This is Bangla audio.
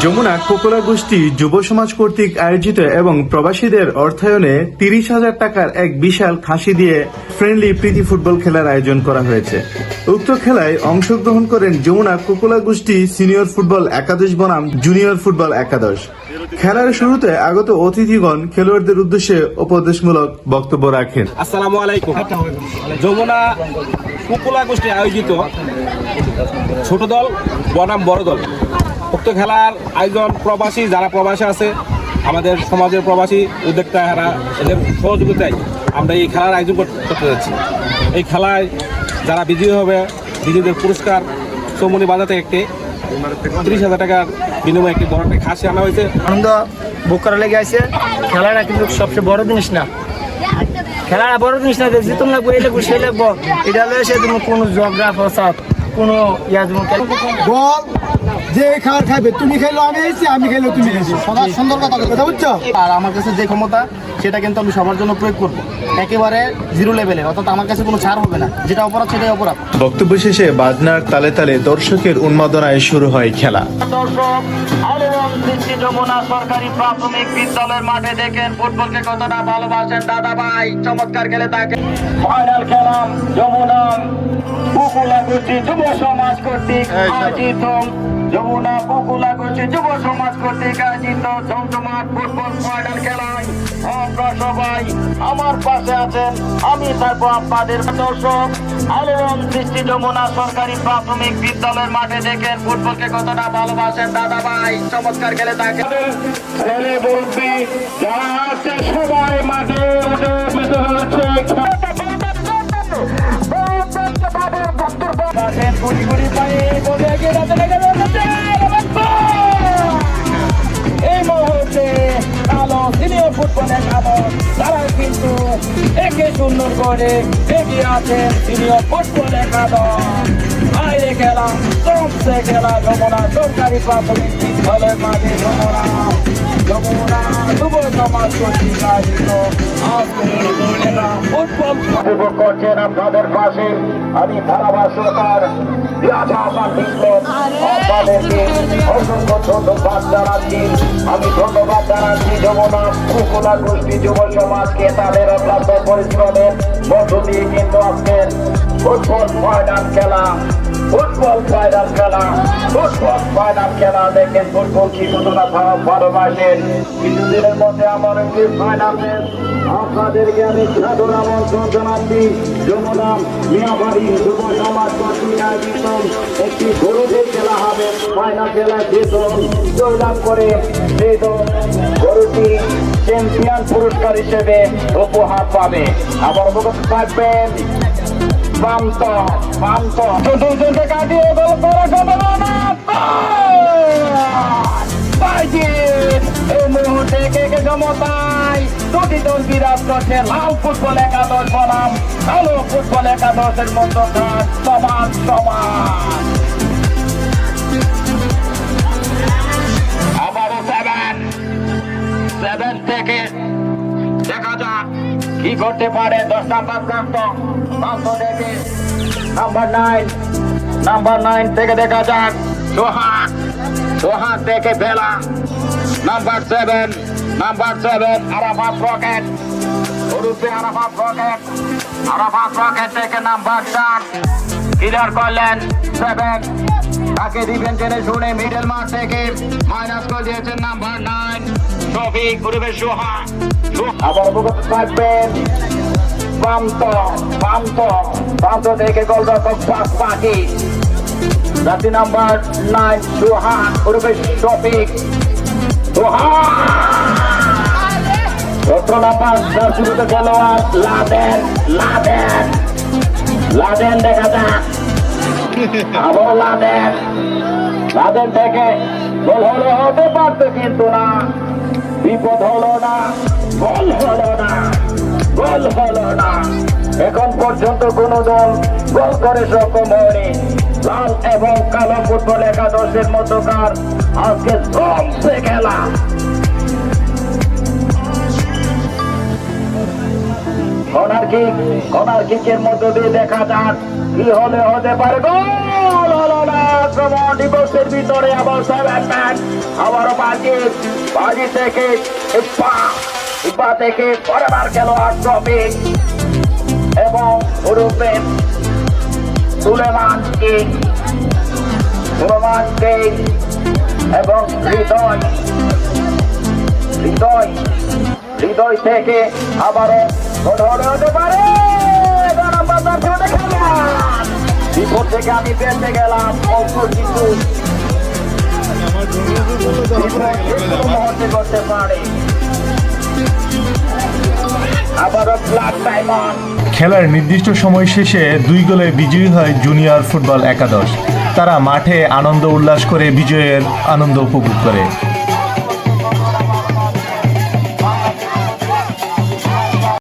যমুনা কোকোলা গোষ্ঠী যুব সমাজ কর্তৃক আয়োজিত এবং প্রবাসীদের অর্থায়নে 30,000 টাকার এক বিশাল খাসি দিয়ে ফ্রেন্ডলি প্রীতি ফুটবল খেলার আয়োজন করা হয়েছে। উক্ত খেলায় অংশগ্রহণ করেন যমুনা কোকোলা গোষ্ঠী সিনিয়র ফুটবল একাদশ বনাম জুনিয়র ফুটবল একাদশ। খেলার শুরুতে আগত অতিথিগণ খেলোয়াড়দের উদ্দেশ্যে উপদেশমূলক বক্তব্য রাখেন। আসসালামু আলাইকুম। যমুনা কোকোলা গোষ্ঠী আয়োজিত ছোট দল বনাম বড় দল উক্ত খেলার আয়োজন প্রবাসী যারা প্রবাসী আছে, আমাদের সমাজের প্রবাসী উদ্যোক্তা, এদের সহযোগিতায় আমরা এই খেলার আয়োজন করতে যাচ্ছি। এই খেলায় যারা বিজয়ী হবে, বিজয়ীদের পুরস্কার চৌমনি বাজার থেকে একটি 30,000 টাকার বিনিময়ে একটি বড় একটা খাসি আনা হয়েছে। আনন্দ ভোগ করা লেগে আছে। খেলাটা কিন্তু সবচেয়ে বড় জিনিস না, খেলাটা বড় জিনিস না, জিতুন লাগবো, এই লাগবো, সেই লাগবো, এটা হলে তুমি কোনো জগরা ফসাদ কোনো বল যে খাবার খাইবে, তুমি খাইলো আমি খাইছি, আমি খাইলো তুমি খাইছি, সদা সুন্দর কথা বুঝছো। আর আমার কাছে যে ক্ষমতা সেটা কিন্তু আমি সবার জন্য প্রয়োগ করবো, একেবারে জিরো লেভেলে, অর্থাৎ আমার কাছে কোনো ছাড় হবে না, যেটা অপরাধ সেটাই অপরাধ। বক্তব্য শেষে বাজনার তালে তালে দর্শকের উন্মাদনায় শুরু হয় খেলা। দর্শক, আলোড়ন সৃষ্টি যমুনা সরকারি প্রাথমিক বিদ্যালয়ের মাঠে দেখেন ফুটবলকে কতটা ভালোবাসেন দাদা ভাই, চমৎকার খেলে থাকে। ফাইনাল খেলাম যমুনা কোকোলা গোষ্ঠী যুব সমাজ কর্তৃক আয়োজিত, যমুনা কোকোলা গোষ্ঠী যুব সমাজ কর্তৃক আয়োজিত জমজমাট ফুটবল ফাইনাল খেলায় আমরা সবাই আমার পাশে আছেন, আমি থাকবো আপনাদের। দর্শক, আলোড়ন সৃষ্টি যমুনা সরকারি প্রাথমিক বিদ্যালয়ের মাঠে দেখেন ফুটবলকে কতটা ভালোবাসেন দাদা ভাই, চমৎকার খেলে থাকে। ছেলে বলবি যারা আছে সবাই মাঠে এই মুহূর্তে আলো সিনিয়র ফুটবল একাদশ তারা কিন্তু একে সুন্দর করে এগিয়ে আছেন সিনিয়র ফুটবল একাদশ। বাইরে খেলা চমছে খেলা যমুনা সরকারি প্রাথমিক বিদ্যালয়ের মাঝে যমুনা যুব সমাজ কর্তৃক আয়োজিত ফুটবল করছেন আপনাদের পাশে আমি ধারাভাষ্যকার আপনাদেরকে অসংখ্য ধন্যবাদ জানাচ্ছি। আমি ধন্যবাদ জানাচ্ছি যমুনা কোকোলা গোষ্ঠী যুব সমাজকে, তাদের অক্লান্ত পরিশ্রমের মধ্য দিয়ে কিন্তু আজকের ফুটবল ফাইনাল খেলা দেখেন ফুটবল কি কতটা ভালোবাসেন। কিছুদিনের মধ্যে আমার একটি ফাইনাল ম্যাচ আপনাদেরকে আমি সাদর আমন্ত্রণ জানাচ্ছি। যমুনা মিয়াবাড়ি যুব সমাজ কর্তৃক আয়োজিত একটি গরুদের খেলা হবে। ফাইনাল খেলায় যে দল জয়লাভ করে সেই দল গরুটি চ্যাম্পিয়ন পুরস্কার হিসেবে উপহার পাবে। আবার অবগত থাকবেন দুজনকে কাটিয়ে এই মুহূর্তে কে জমতায় দুটি দল বিরাজ করছে, লাল ফুটবল একাদশ বনাম কালো ফুটবল একাদশের মধ্যকার সমান সমান। আবারও সেভেন থেকে দেখা যাক কি করতে পারে। 10 নাম্বার প্রান্ত দেখে নাম্বার 9 থেকে দেখা যাক সোহাগ থেকে বেলা। নাম্বার 7 আরাফাত রকেট থেকে নাম্বার 4 ক্লিয়ার করলেন 7, তাকে দিবেন টেনে শুনে মিডল মাঠ থেকে মাইনাস করে দিয়েছেন নাম্বার 9 শফিক গ্রুপে সোহাগ। আবার অবগত থাকবেন প্রান্ত থেকে গোলরক্ষক পাখি, জাতি নাম্বার 9 সোহাগ গ্রুপে শফিক। 17 নাম্বার শুরুতে খেলোয়াড় লাদেন দেখা যাক। আবার লাদেন থেকে গোল হতে পারতো কিন্তু না, বিপদ হলো না, গোল হলো না। এখন পর্যন্ত কোন দল গোল করে সক্ষম হয়নি। লাল এবং কালো ফুটবল একাদশের মধ্যকার আজকে জমছে খেলা। কর্নার কিকের মধ্য দিয়ে দেখা যাক কি হতে পারে। গোল হলো না, আক্রমণ ডিভোর্সের ভিতরে আবার 7 ম্যান আবারও বাজি থেকে ইব্বা থেকে পরেবার খেলোয়াড় ট্রফি এবং উরুপেন সুলেমান কিং এবং হৃদয় থেকে আবারও হতে পারে বিপদ থেকে আমি বেঁচে গেলাম কিন্তু মুহূর্তে করতে পারে আবারও ব্ল্যাক ডায়মন্ড। খেলার নির্দিষ্ট সময় শেষে 2 গোলে বিজয়ী হয় জুনিয়র ফুটবল একাদশ। তারা মাঠে আনন্দ উল্লাস করে বিজয়ের আনন্দ উপভোগ করে।